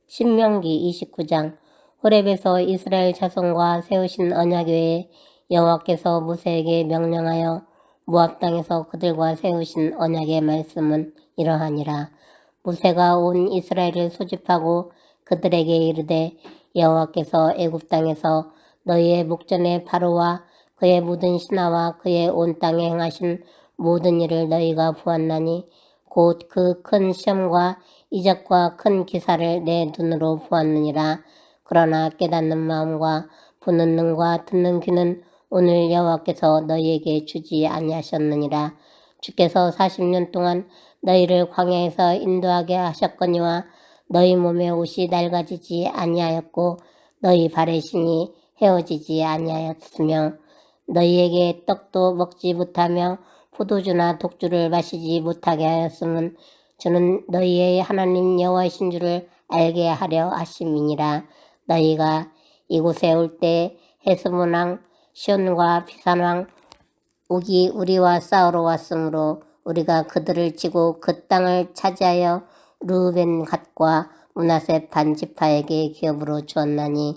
신명기 29장. 호렙에서 이스라엘 자손과 세우신 언약 외에 여호와께서 모세에게 명령하여 모압 땅에서 그들과 세우신 언약의 말씀은 이러하니라. 모세가 온 이스라엘을 소집하고 그들에게 이르되 여호와께서 애굽 땅에서 너희의 목전에 바로와 그의 모든 신하와 그의 온 땅에 행하신 모든 일을 너희가 보았나니 곧 그 큰 시험과 이적과 큰 기사를 내 눈으로 보았느니라. 그러나 깨닫는 마음과 보는 눈과 듣는 귀는 오늘 여호와께서 너희에게 주지 아니하셨느니라. 주께서 40년 동안 너희를 광야에서 인도하게 하셨거니와 너희 몸에 옷이 낡아지지 아니하였고 너희 발의 신이 헤어지지 아니하였으며 너희에게 떡도 먹지 못하며 포도주나 독주를 마시지 못하게 하였음은 저는 너희의 하나님 여호와이신 줄을 알게 하려 하심이니라. 너희가 이곳에 올 때 헤스본 왕 시온과 비산 왕 옥이 우리와 싸우러 왔으므로 우리가 그들을 치고 그 땅을 차지하여 르우벤 갓과 므낫세 반 지파에게 기업으로 주었나니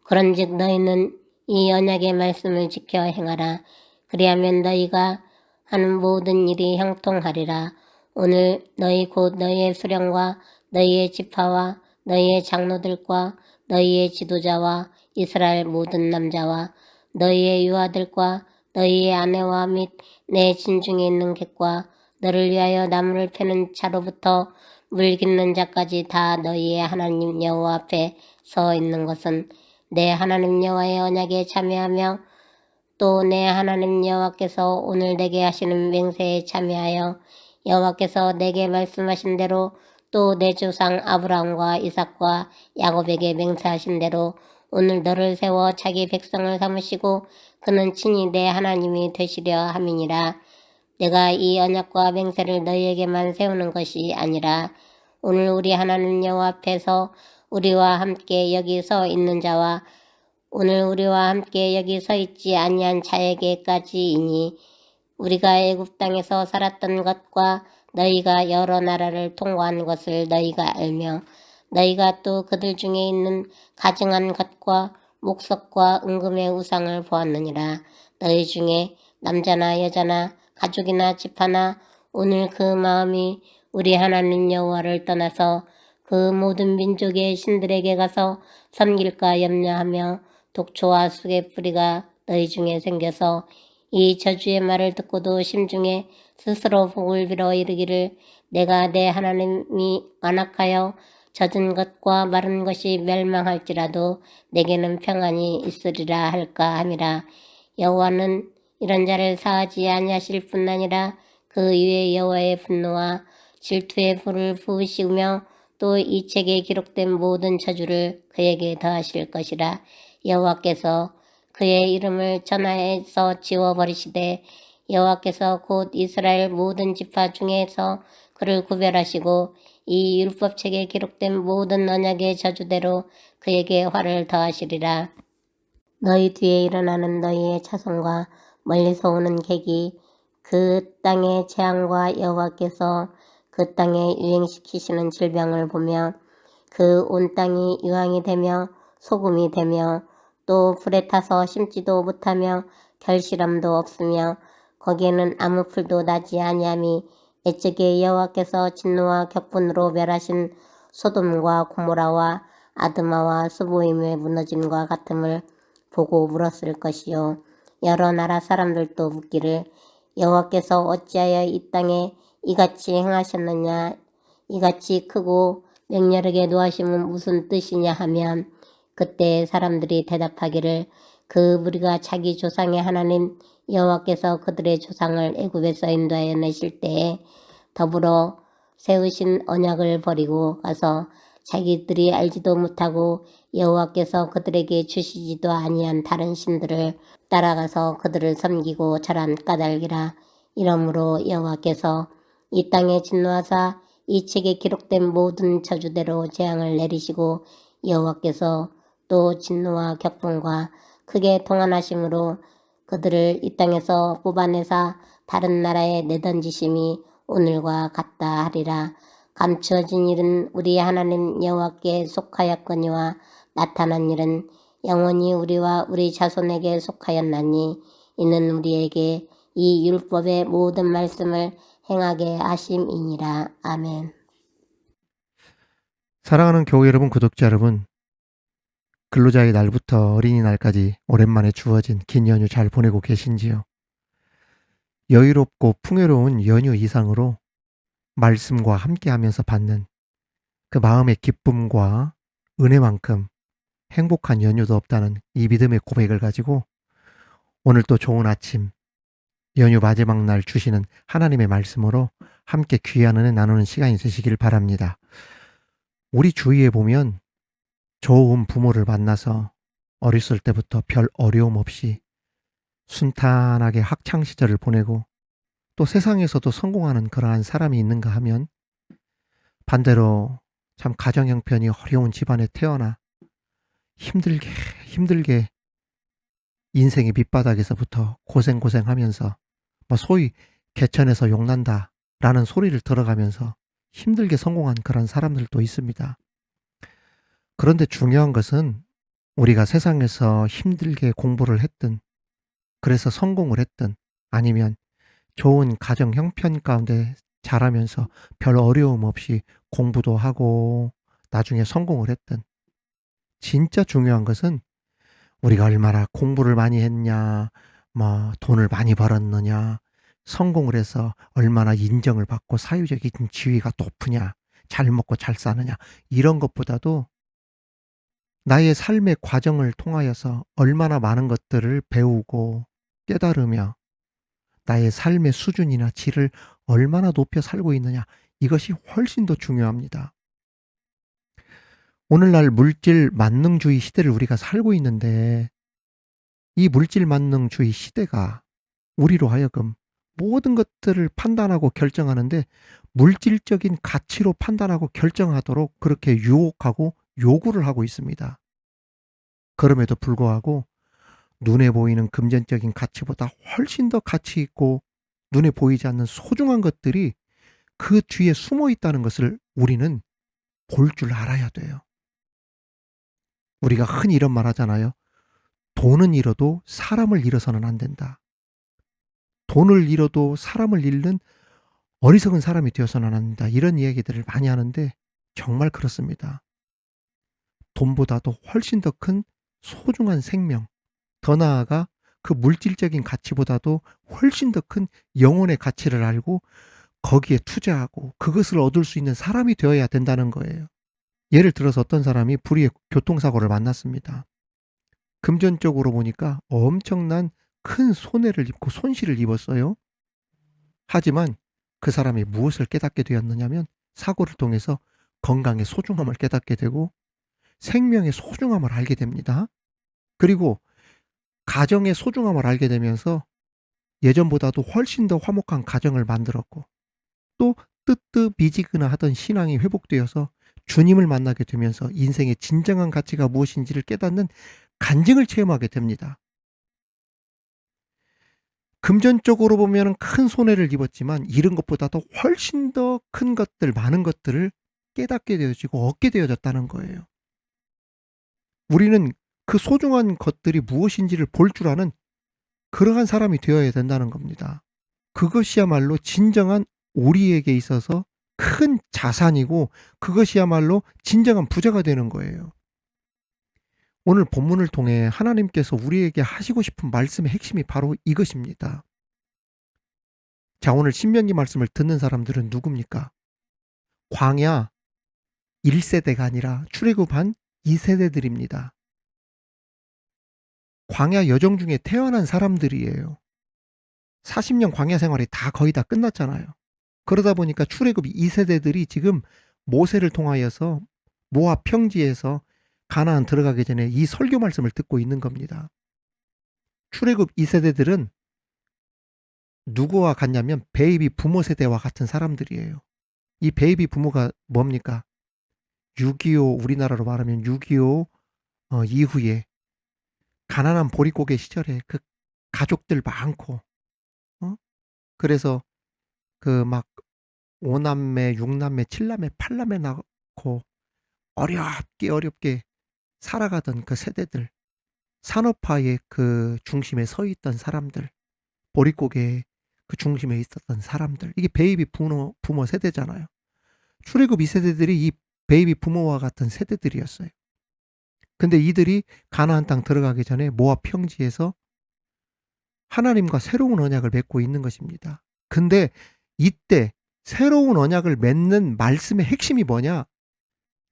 그런즉 너희는 이 언약의 말씀을 지켜 행하라. 그리하면 너희가 하는 모든 일이 형통하리라. 오늘 너희 곧 너희의 수령과 너희의 지파와 너희의 장로들과 너희의 지도자와 이스라엘 모든 남자와 너희의 유아들과 너희의 아내와 및 내 진중에 있는 객과 너를 위하여 나무를 패는 자로부터 물 깃는 자까지 다 너희의 하나님 여호와 앞에 서 있는 것은 내 하나님 여호와의 언약에 참여하며 또 내 하나님 여호와께서 오늘 내게 하시는 맹세에 참여하여 여호와께서 내게 말씀하신 대로 또 내 조상 아브라함과 이삭과 야곱에게 맹세하신 대로 오늘 너를 세워 자기 백성을 삼으시고 그는 친히 내 하나님이 되시려 함이니라. 내가 이 언약과 맹세를 너희에게만 세우는 것이 아니라 오늘 우리 하나님 여호와 앞에서 우리와 함께 여기 서 있는 자와 오늘 우리와 함께 여기 서 있지 아니한 자에게까지이니 우리가 애굽 땅에서 살았던 것과 너희가 여러 나라를 통과한 것을 너희가 알며 너희가 또 그들 중에 있는 가증한 것과 목석과 은금의 우상을 보았느니라. 너희 중에 남자나 여자나 가족이나 집하나 오늘 그 마음이 우리 하나님 여호와를 떠나서 그 모든 민족의 신들에게 가서 섬길까 염려하며 독초와 쑥의 뿌리가 너희 중에 생겨서 이 저주의 말을 듣고도 심중에 스스로 복을 빌어 이르기를 내가 내 하나님이 완악하여 젖은 것과 마른 것이 멸망할지라도 내게는 평안이 있으리라 할까 함이라. 여호와는 이런 자를 사하지 아니하실 뿐 아니라 그 위에 여호와의 분노와 질투의 불을 부으시며 또 이 책에 기록된 모든 저주를 그에게 더하실 것이라. 여호와께서 그의 이름을 전하에서 지워버리시되 여호와께서 곧 이스라엘 모든 지파 중에서 그를 구별하시고 이 율법책에 기록된 모든 언약의 저주대로 그에게 화를 더하시리라. 너희 뒤에 일어나는 너희의 자손과 멀리서 오는 객이 그 땅의 재앙과 여호와께서 그 땅에 유행시키시는 질병을 보며 그 온 땅이 유황이 되며 소금이 되며 또 불에 타서 심지도 못하며 결실함도 없으며 거기에는 아무 풀도 나지 아니함이 애적에 여호와께서 진노와 격분으로 멸하신 소돔과 고모라와 아드마와 스보임의 무너짐과 같음을 보고 물었을 것이요 여러 나라 사람들도 묻기를 여호와께서 어찌하여 이 땅에 이같이 행하셨느냐 이같이 크고 맹렬하게 노하심은 무슨 뜻이냐 하면 그때 사람들이 대답하기를 그 무리가 자기 조상의 하나님 여호와께서 그들의 조상을 애굽에서 인도하여 내실 때에 더불어 세우신 언약을 버리고 가서 자기들이 알지도 못하고 여호와께서 그들에게 주시지도 아니한 다른 신들을 따라가서 그들을 섬기고 절한 까닭이라. 이러므로 여호와께서 이 땅에 진노하사 이 책에 기록된 모든 저주대로 재앙을 내리시고 여호와께서 또 진노와 격분과 크게 통한하심으로 그들을 이 땅에서 뽑아내사 다른 나라에 내던지심이 오늘과 같다 하리라. 감추어진 일은 우리 하나님 여호와께 속하였거니와 나타난 일은 영원히 우리와 우리 자손에게 속하였나니 이는 우리에게 이 율법의 모든 말씀을 행하게 하심이니라. 아멘. 사랑하는 교회 여러분, 구독자 여러분, 근로자의 날부터 어린이날까지 오랜만에 주어진 긴 연휴 잘 보내고 계신지요? 여유롭고 풍요로운 연휴 이상으로 말씀과 함께하면서 받는 그 마음의 기쁨과 은혜만큼 행복한 연휴도 없다는 이 믿음의 고백을 가지고 오늘 또 좋은 아침, 연휴 마지막 날 주시는 하나님의 말씀으로 함께 귀한 은혜 나누는 시간이 되시길 바랍니다. 우리 주위에 보면 좋은 부모를 만나서 어렸을 때부터 별 어려움 없이 순탄하게 학창 시절을 보내고 또 세상에서도 성공하는 그러한 사람이 있는가 하면, 반대로 참 가정 형편이 어려운 집안에 태어나 힘들게 인생의 밑바닥에서부터 고생하면서 소위 개천에서 욕난다 라는 소리를 들어가면서 힘들게 성공한 그런 사람들도 있습니다. 그런데 중요한 것은 우리가 세상에서 힘들게 공부를 했든, 그래서 성공을 했든, 아니면 좋은 가정 형편 가운데 자라면서 별 어려움 없이 공부도 하고 나중에 성공을 했든, 진짜 중요한 것은 우리가 얼마나 공부를 많이 했냐, 돈을 많이 벌었느냐, 성공을 해서 얼마나 인정을 받고 사회적인 지위가 높으냐, 잘 먹고 잘 사느냐, 이런 것보다도 나의 삶의 과정을 통하여서 얼마나 많은 것들을 배우고 깨달으며 나의 삶의 수준이나 질을 얼마나 높여 살고 있느냐, 이것이 훨씬 더 중요합니다. 오늘날 물질 만능주의 시대를 우리가 살고 있는데, 이 물질 만능주의 시대가 우리로 하여금 모든 것들을 판단하고 결정하는데 물질적인 가치로 판단하고 결정하도록 그렇게 유혹하고 요구를 하고 있습니다. 그럼에도 불구하고 눈에 보이는 금전적인 가치보다 훨씬 더 가치 있고 눈에 보이지 않는 소중한 것들이 그 뒤에 숨어 있다는 것을 우리는 볼 줄 알아야 돼요. 우리가 흔히 이런 말 하잖아요. 돈은 잃어도 사람을 잃어서는 안 된다. 돈을 잃어도 사람을 잃는 어리석은 사람이 되어서는 안 된다. 이런 이야기들을 많이 하는데 정말 그렇습니다. 돈보다도 훨씬 더 큰 소중한 생명, 더 나아가 그 물질적인 가치보다도 훨씬 더 큰 영혼의 가치를 알고 거기에 투자하고 그것을 얻을 수 있는 사람이 되어야 된다는 거예요. 예를 들어서 어떤 사람이 불의의 교통사고를 만났습니다. 금전적으로 보니까 엄청난 큰 손해를 입고 손실을 입었어요. 하지만 그 사람이 무엇을 깨닫게 되었느냐면, 사고를 통해서 건강의 소중함을 깨닫게 되고 생명의 소중함을 알게 됩니다. 그리고 가정의 소중함을 알게 되면서 예전보다도 훨씬 더 화목한 가정을 만들었고, 또 뜨뜻미지근하던 신앙이 회복되어서 주님을 만나게 되면서 인생의 진정한 가치가 무엇인지를 깨닫는 간증을 체험하게 됩니다. 금전적으로 보면 큰 손해를 입었지만 잃은 것보다도 훨씬 더 큰 것들, 많은 것들을 깨닫게 되어지고 얻게 되어졌다는 거예요. 우리는 그 소중한 것들이 무엇인지를 볼 줄 아는 그러한 사람이 되어야 된다는 겁니다. 그것이야말로 진정한 우리에게 있어서 큰 자산이고 그것이야말로 진정한 부자가 되는 거예요. 오늘 본문을 통해 하나님께서 우리에게 하시고 싶은 말씀의 핵심이 바로 이것입니다. 자, 오늘 신명기 말씀을 듣는 사람들은 누굽니까? 광야 1세대가 아니라 출애굽한 2세대들입니다. 광야 여정 중에 태어난 사람들이에요. 40년 광야 생활이 거의 다 끝났잖아요. 그러다 보니까 출애굽 2세대들이 지금 모세를 통하여서 모압 평지에서 가나안 들어가기 전에 이 설교 말씀을 듣고 있는 겁니다. 출애굽 2세대들은 누구와 같냐면 베이비 부모 세대와 같은 사람들이에요. 이 베이비 부모가 뭡니까? 6.25, 우리나라로 말하면 6.25 이후에 가난한 보릿고개 시절에 그 가족들 많고, 그래서 그 막 5남매, 6남매, 7남매, 8남매 낳고 어렵게 살아가던 그 세대들, 산업화의 그 중심에 서 있던 사람들, 보릿고개의 그 중심에 있었던 사람들, 이게 베이비 부모 세대잖아요. 출애굽 2세대들이 이 베이비 부모와 같은 세대들이었어요. 근데 이들이 가나안 땅 들어가기 전에 모압 평지에서 하나님과 새로운 언약을 맺고 있는 것입니다. 근데 이때 새로운 언약을 맺는 말씀의 핵심이 뭐냐?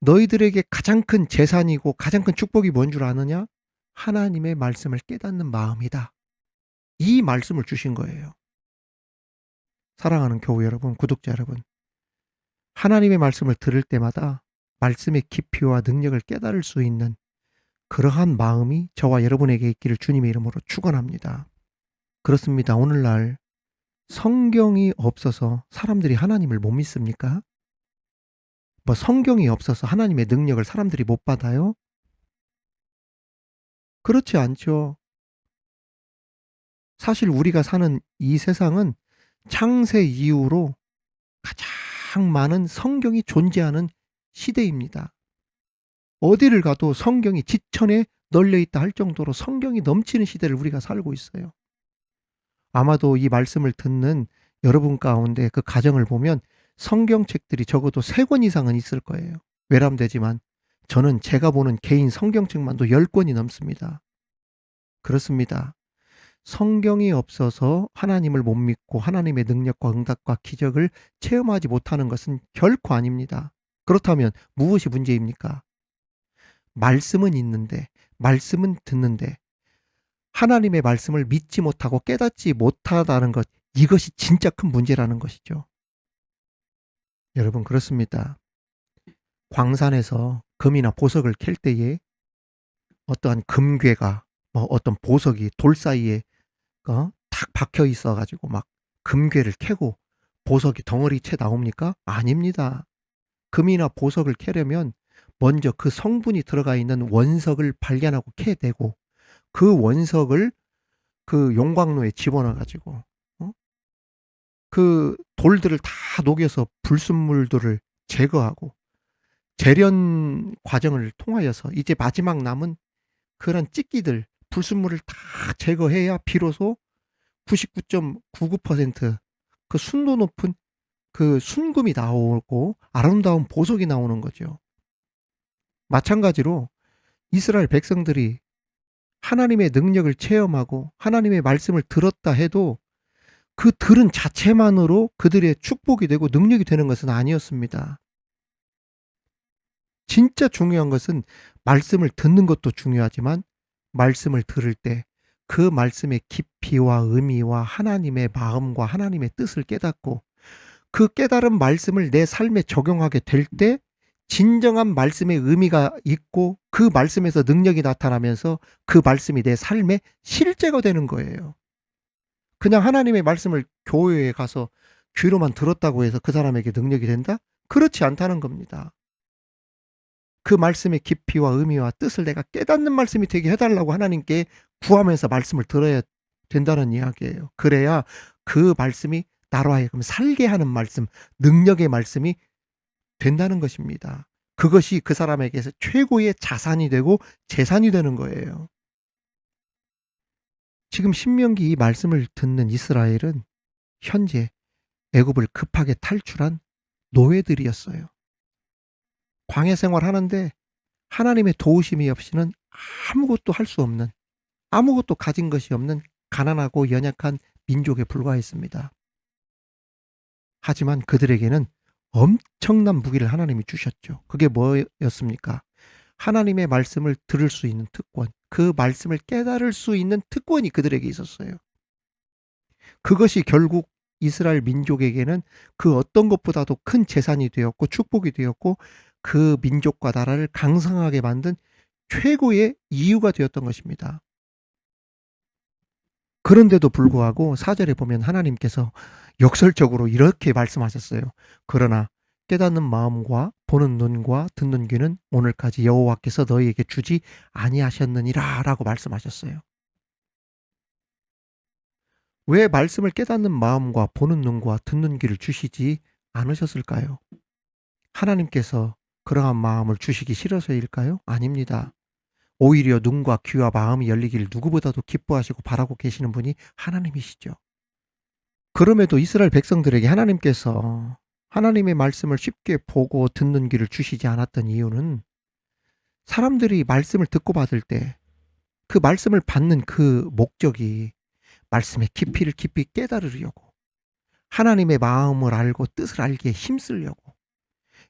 너희들에게 가장 큰 재산이고 가장 큰 축복이 뭔 줄 아느냐? 하나님의 말씀을 깨닫는 마음이다. 이 말씀을 주신 거예요. 사랑하는 교우 여러분, 구독자 여러분, 하나님의 말씀을 들을 때마다 말씀의 깊이와 능력을 깨달을 수 있는 그러한 마음이 저와 여러분에게 있기를 주님의 이름으로 축원합니다. 그렇습니다. 오늘날 성경이 없어서 사람들이 하나님을 못 믿습니까? 뭐 성경이 없어서 하나님의 능력을 사람들이 못 받아요? 그렇지 않죠. 사실 우리가 사는 이 세상은 창세 이후로 가장 많은 성경이 존재하는 시대입니다. 어디를 가도 성경이 지천에 널려 있다 할 정도로 성경이 넘치는 시대를 우리가 살고 있어요. 아마도 이 말씀을 듣는 여러분 가운데 그 가정을 보면 성경책들이 적어도 3권 이상은 있을 거예요. 외람되지만 저는 제가 보는 개인 성경책만도 10권이 넘습니다. 그렇습니다. 성경이 없어서 하나님을 못 믿고 하나님의 능력과 응답과 기적을 체험하지 못하는 것은 결코 아닙니다. 그렇다면 무엇이 문제입니까? 말씀은 있는데, 말씀은 듣는데 하나님의 말씀을 믿지 못하고 깨닫지 못하다는 것, 이것이 진짜 큰 문제라는 것이죠. 여러분, 그렇습니다. 광산에서 금이나 보석을 캘 때에 어떠한 금괴가 어떤 보석이 돌 사이에 탁 박혀 있어 가지고 막 금괴를 캐고 보석이 덩어리채 나옵니까? 아닙니다. 금이나 보석을 캐려면 먼저 그 성분이 들어가 있는 원석을 발견하고 캐내고 그 원석을 그 용광로에 집어넣어 가지고 그 돌들을 다 녹여서 불순물들을 제거하고 재련 과정을 통하여서 이제 마지막 남은 그런 찌끼들, 불순물을 다 제거해야 비로소 99.99% 그 순도 높은 그 순금이 나오고 아름다운 보석이 나오는 거죠. 마찬가지로 이스라엘 백성들이 하나님의 능력을 체험하고 하나님의 말씀을 들었다 해도 그 들은 자체만으로 그들의 축복이 되고 능력이 되는 것은 아니었습니다. 진짜 중요한 것은 말씀을 듣는 것도 중요하지만 말씀을 들을 때 그 말씀의 깊이와 의미와 하나님의 마음과 하나님의 뜻을 깨닫고 그 깨달은 말씀을 내 삶에 적용하게 될 때 진정한 말씀의 의미가 있고 그 말씀에서 능력이 나타나면서 그 말씀이 내 삶의 실제가 되는 거예요. 그냥 하나님의 말씀을 교회에 가서 귀로만 들었다고 해서 그 사람에게 능력이 된다? 그렇지 않다는 겁니다. 그 말씀의 깊이와 의미와 뜻을 내가 깨닫는 말씀이 되게 해달라고 하나님께 구하면서 말씀을 들어야 된다는 이야기예요. 그래야 그 말씀이 나로 하여금 살게 하는 말씀, 능력의 말씀이 된다는 것입니다. 그것이 그 사람에게서 최고의 자산이 되고 재산이 되는 거예요. 지금 신명기 이 말씀을 듣는 이스라엘은 현재 애굽을 급하게 탈출한 노예들이었어요. 광야 생활하는데 하나님의 도우심이 없이는 아무것도 할 수 없는, 아무것도 가진 것이 없는 가난하고 연약한 민족에 불과했습니다. 하지만 그들에게는 엄청난 무기를 하나님이 주셨죠. 그게 뭐였습니까? 하나님의 말씀을 들을 수 있는 특권, 그 말씀을 깨달을 수 있는 특권이 그들에게 있었어요. 그것이 결국 이스라엘 민족에게는 그 어떤 것보다도 큰 재산이 되었고 축복이 되었고 그 민족과 나라를 강성하게 만든 최고의 이유가 되었던 것입니다. 그런데도 불구하고 4절에 보면 하나님께서 역설적으로 이렇게 말씀하셨어요. 그러나 깨닫는 마음과 보는 눈과 듣는 귀는 오늘까지 여호와께서 너희에게 주지 아니하셨느니라 라고 말씀하셨어요. 왜 말씀을 깨닫는 마음과 보는 눈과 듣는 귀를 주시지 않으셨을까요? 하나님께서 그러한 마음을 주시기 싫어서일까요? 아닙니다. 오히려 눈과 귀와 마음이 열리기를 누구보다도 기뻐하시고 바라고 계시는 분이 하나님이시죠. 그럼에도 이스라엘 백성들에게 하나님께서 하나님의 말씀을 쉽게 보고 듣는 귀를 주시지 않았던 이유는 사람들이 말씀을 듣고 받을 때 그 말씀을 받는 그 목적이 말씀의 깊이를 깊이 깨달으려고, 하나님의 마음을 알고 뜻을 알기에 힘쓰려고,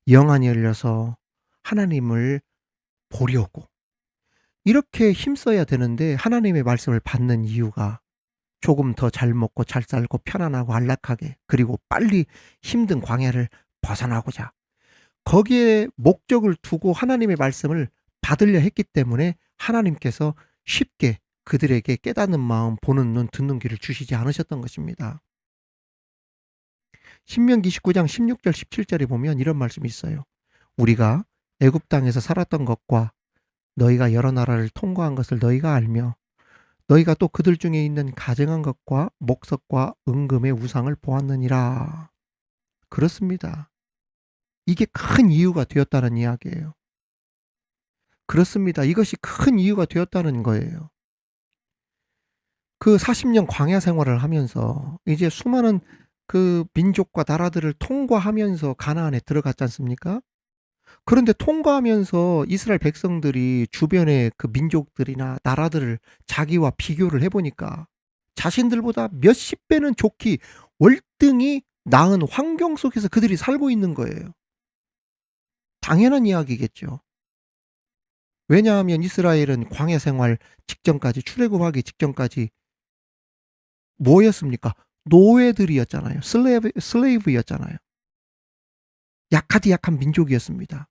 영안이 열려서 하나님을 보려고, 이렇게 힘써야 되는데 하나님의 말씀을 받는 이유가 조금 더 잘 먹고 잘 살고 편안하고 안락하게, 그리고 빨리 힘든 광야를 벗어나고자, 거기에 목적을 두고 하나님의 말씀을 받으려 했기 때문에 하나님께서 쉽게 그들에게 깨닫는 마음, 보는 눈, 듣는 귀를 주시지 않으셨던 것입니다. 신명기 19장 16절 17절에 보면 이런 말씀이 있어요. 우리가 애굽 땅에서 살았던 것과 너희가 여러 나라를 통과한 것을 너희가 알며 너희가 또 그들 중에 있는 가증한 것과 목석과 은금의 우상을 보았느니라. 그렇습니다. 이게 큰 이유가 되었다는 이야기예요. 그렇습니다. 이것이 큰 이유가 되었다는 거예요. 그 40년 광야 생활을 하면서 이제 수많은 그 민족과 나라들을 통과하면서 가나안에 들어갔지 않습니까? 그런데 통과하면서 이스라엘 백성들이 주변의 그 민족들이나 나라들을 자기와 비교를 해보니까 자신들보다 몇십 배는 좋기 월등히 나은 환경 속에서 그들이 살고 있는 거예요. 당연한 이야기겠죠. 왜냐하면 이스라엘은 광야 생활 직전까지, 출애굽하기 직전까지 뭐였습니까? 노예들이었잖아요. 슬레이브였잖아요. 약하디 약한 민족이었습니다.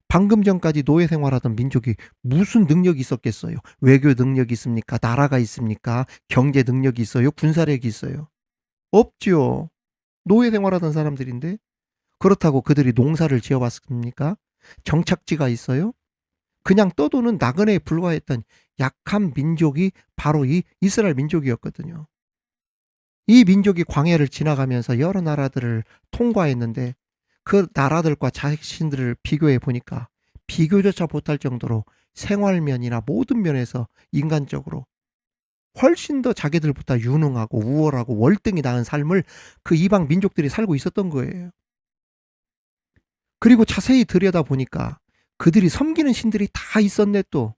방금 전까지 노예 생활하던 민족이 무슨 능력이 있었겠어요? 외교 능력이 있습니까? 나라가 있습니까? 경제 능력이 있어요? 군사력이 있어요? 없죠. 노예 생활하던 사람들인데, 그렇다고 그들이 농사를 지어봤습니까? 정착지가 있어요? 그냥 떠도는 나그네에 불과했던 약한 민족이 바로 이 이스라엘 민족이었거든요. 이 민족이 광야를 지나가면서 여러 나라들을 통과했는데 그 나라들과 자신들을 비교해 보니까 비교조차 못할 정도로 생활면이나 모든 면에서 인간적으로 훨씬 더 자기들보다 유능하고 우월하고 월등히 나은 삶을 그 이방 민족들이 살고 있었던 거예요. 그리고 자세히 들여다보니까 그들이 섬기는 신들이 다 있었네 또.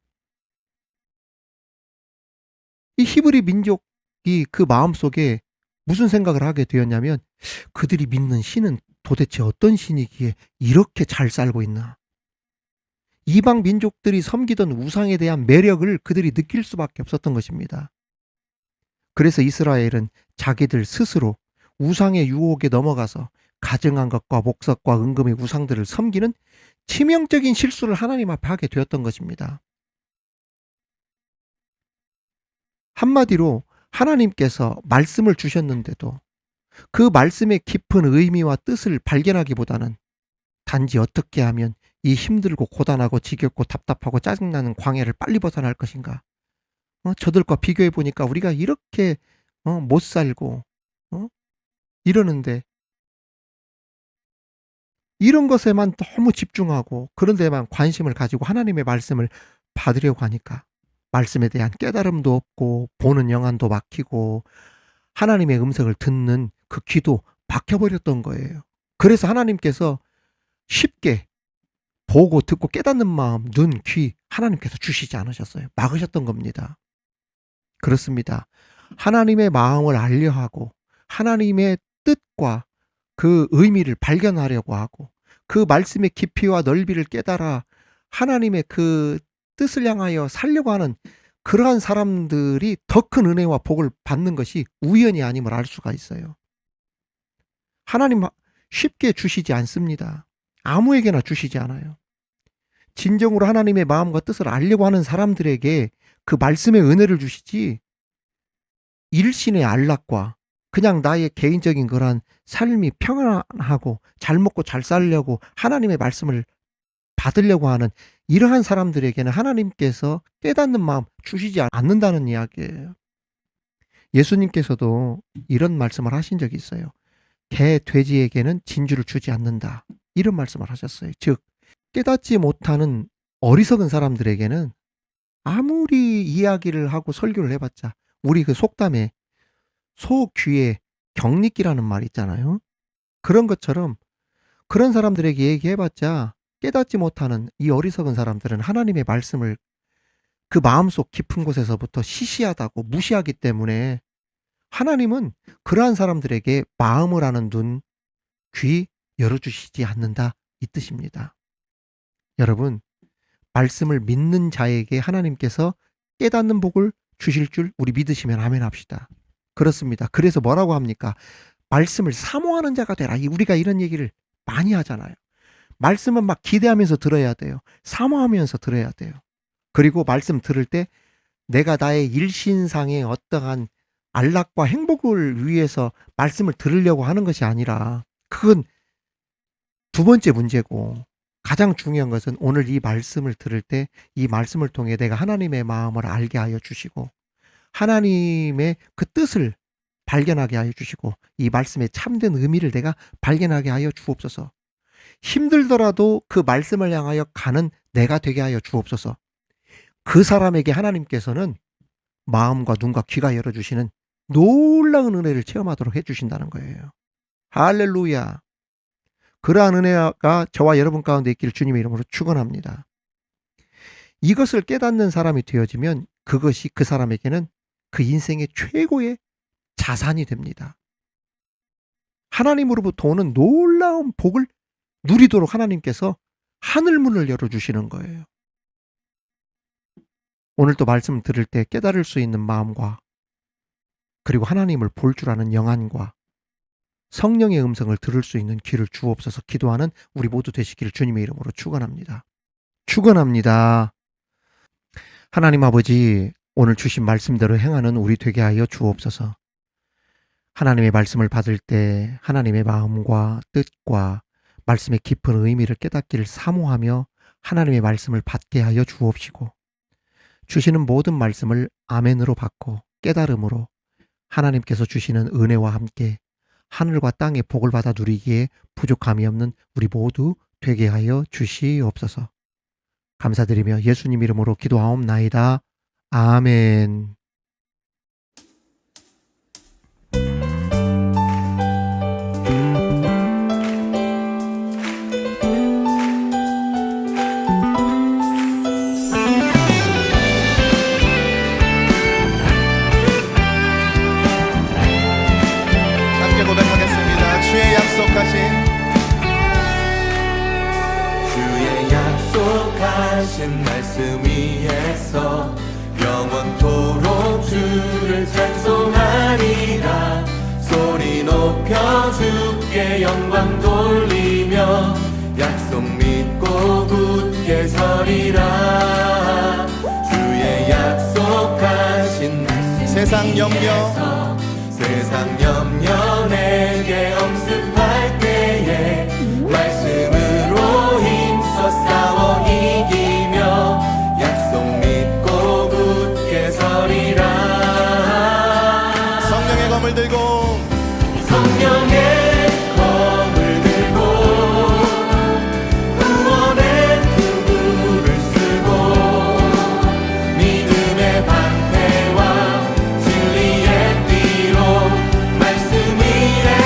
이 히브리 민족이 그 마음속에 무슨 생각을 하게 되었냐면 그들이 믿는 신은 도대체 어떤 신이기에 이렇게 잘 살고 있나. 이방 민족들이 섬기던 우상에 대한 매력을 그들이 느낄 수밖에 없었던 것입니다. 그래서 이스라엘은 자기들 스스로 우상의 유혹에 넘어가서 가증한 것과 목석과 은금의 우상들을 섬기는 치명적인 실수를 하나님 앞에 하게 되었던 것입니다. 한마디로 하나님께서 말씀을 주셨는데도 그 말씀의 깊은 의미와 뜻을 발견하기보다는 단지 어떻게 하면 이 힘들고 고단하고 지겹고 답답하고 짜증나는 광야를 빨리 벗어날 것인가. 저들과 비교해 보니까 우리가 이렇게 못 살고 어? 이러는데 이런 것에만 너무 집중하고 그런 데만 관심을 가지고 하나님의 말씀을 받으려고 하니까 말씀에 대한 깨달음도 없고 보는 영안도 막히고 하나님의 음성을 듣는 그 귀도 막혀버렸던 거예요. 그래서 하나님께서 쉽게 보고 듣고 깨닫는 마음, 눈, 귀 하나님께서 주시지 않으셨어요. 막으셨던 겁니다. 그렇습니다. 하나님의 마음을 알려 하고 하나님의 뜻과 그 의미를 발견하려고 하고 그 말씀의 깊이와 넓이를 깨달아 하나님의 그 뜻을 향하여 살려고 하는 그러한 사람들이 더 큰 은혜와 복을 받는 것이 우연이 아님을 알 수가 있어요. 하나님 쉽게 주시지 않습니다. 아무에게나 주시지 않아요. 진정으로 하나님의 마음과 뜻을 알려고 하는 사람들에게 그 말씀의 은혜를 주시지 일신의 안락과 그냥 나의 개인적인 그런 삶이 평안하고 잘 먹고 잘 살려고 하나님의 말씀을 받으려고 하는 이러한 사람들에게는 하나님께서 깨닫는 마음 주시지 않는다는 이야기예요. 예수님께서도 이런 말씀을 하신 적이 있어요. 개, 돼지에게는 진주를 주지 않는다. 이런 말씀을 하셨어요. 즉 깨닫지 못하는 어리석은 사람들에게는 아무리 이야기를 하고 설교를 해봤자, 우리 그 속담에 소 귀에 격리기라는 말 있잖아요. 그런 것처럼 그런 사람들에게 얘기해봤자 깨닫지 못하는 이 어리석은 사람들은 하나님의 말씀을 그 마음속 깊은 곳에서부터 시시하다고 무시하기 때문에 하나님은 그러한 사람들에게 마음을 아는 눈, 귀 열어주시지 않는다, 이 뜻입니다. 여러분, 말씀을 믿는 자에게 하나님께서 깨닫는 복을 주실 줄 우리 믿으시면 아멘 합시다. 그렇습니다. 그래서 뭐라고 합니까? 말씀을 사모하는 자가 되라. 우리가 이런 얘기를 많이 하잖아요. 말씀은 막 기대하면서 들어야 돼요. 사모하면서 들어야 돼요. 그리고 말씀 들을 때 내가 나의 일신상의 어떠한 안락과 행복을 위해서 말씀을 들으려고 하는 것이 아니라, 그건 두 번째 문제고, 가장 중요한 것은 오늘 이 말씀을 들을 때 이 말씀을 통해 내가 하나님의 마음을 알게 하여 주시고 하나님의 그 뜻을 발견하게 하여 주시고 이 말씀의 참된 의미를 내가 발견하게 하여 주옵소서. 힘들더라도 그 말씀을 향하여 가는 내가 되게 하여 주옵소서. 그 사람에게 하나님께서는 마음과 눈과 귀가 열어주시는 놀라운 은혜를 체험하도록 해주신다는 거예요. 할렐루야. 그러한 은혜가 저와 여러분 가운데 있기를 주님의 이름으로 축원합니다. 이것을 깨닫는 사람이 되어지면 그것이 그 사람에게는 그 인생의 최고의 자산이 됩니다. 하나님으로부터 오는 놀라운 복을 누리도록 하나님께서 하늘문을 열어주시는 거예요. 오늘 또 말씀 들을 때 깨달을 수 있는 마음과 그리고 하나님을 볼 줄 아는 영안과 성령의 음성을 들을 수 있는 귀를 주옵소서. 기도하는 우리 모두 되시기를 주님의 이름으로 축원합니다. 축원합니다. 하나님 아버지, 오늘 주신 말씀대로 행하는 우리 되게 하여 주옵소서. 하나님의 말씀을 받을 때 하나님의 마음과 뜻과 말씀의 깊은 의미를 깨닫기를 사모하며 하나님의 말씀을 받게 하여 주옵시고 주시는 모든 말씀을 아멘으로 받고 깨달음으로 하나님께서 주시는 은혜와 함께 하늘과 땅의 복을 받아 누리기에 부족함이 없는 우리 모두 되게 하여 주시옵소서. 감사드리며 예수님 이름으로 기도하옵나이다. 아멘. 함께 고백하겠습니다. 주의 약속하신 말씀 위에서 영원토록 주를 찬송하리라. 소리 높여 주께 영광 돌리며 약속 믿고 굳게 서리라. 주의 약속하신 말씀 세상 염려 내게 엄습할 때에 말씀으로 힘써 싸워 이기며 약속 믿고 굳게 서리라. 성령의 검을 들고 구원의 투구를 쓰고 믿음의 방패와 진리의 띠로 말씀 위에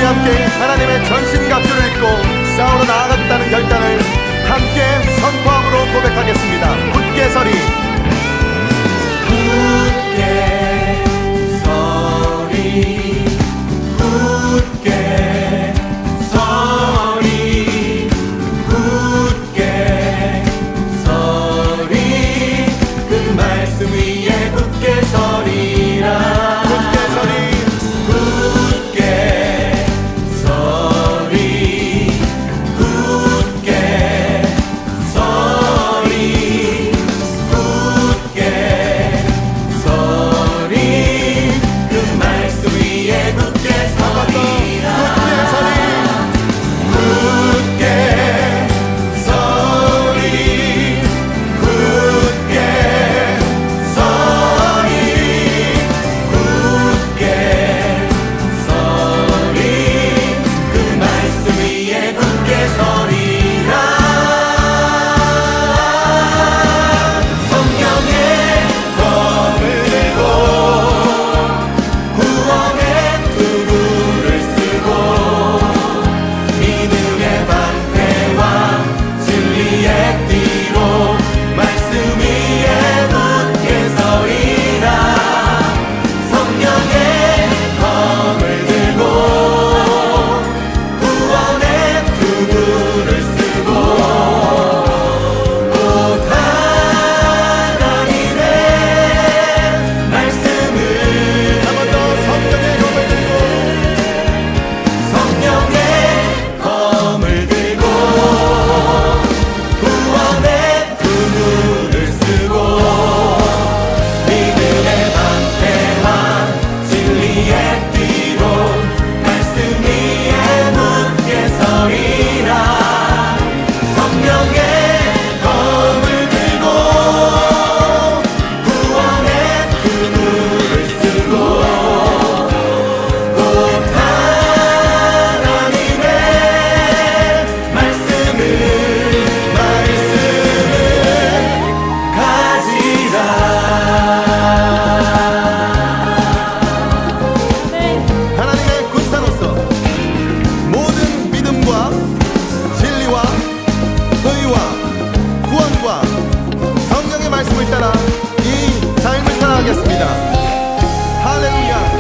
우리 함께 하나님의 전신갑주를 입고 싸우러 나아가겠다는 결단을 함께 선포함으로 고백하겠습니다. 굳게 서리 굳게 서리 굳게 서리 굳게 서리 그 말씀 위에 굳게 서리라 굳게 서리 굳게 서리 굳게 서리 굳게 서리 그 말씀 위에 굳게 서리라 굳게 서리 굳게 서리 굳게 서리 그 말씀 위에 굳게 서리라 성령의 검을 들고 구원의 투구를 쓰고 믿음의 방패와 진리의 띠로 말씀 위에 굳게 서리라 성령의 검을 들고 구원의 투구를 쓰고 곧 하나님의 말씀을 한 번 더 성령의 검을 들고 성령의 검을 들고 구원의 투구를 쓰고 믿음의 방패와 진리의 띠로 말씀 위에 굳게 서리라 성령의 검을 들고 구원의 투구를 쓰고 곧 하나님의 말씀을 가지라 하나님의 군사로서 모든 믿음과 진리와 의와 구원과 성령의 말씀을 따라 이 삶을 살아가겠습니다. 할렐루야.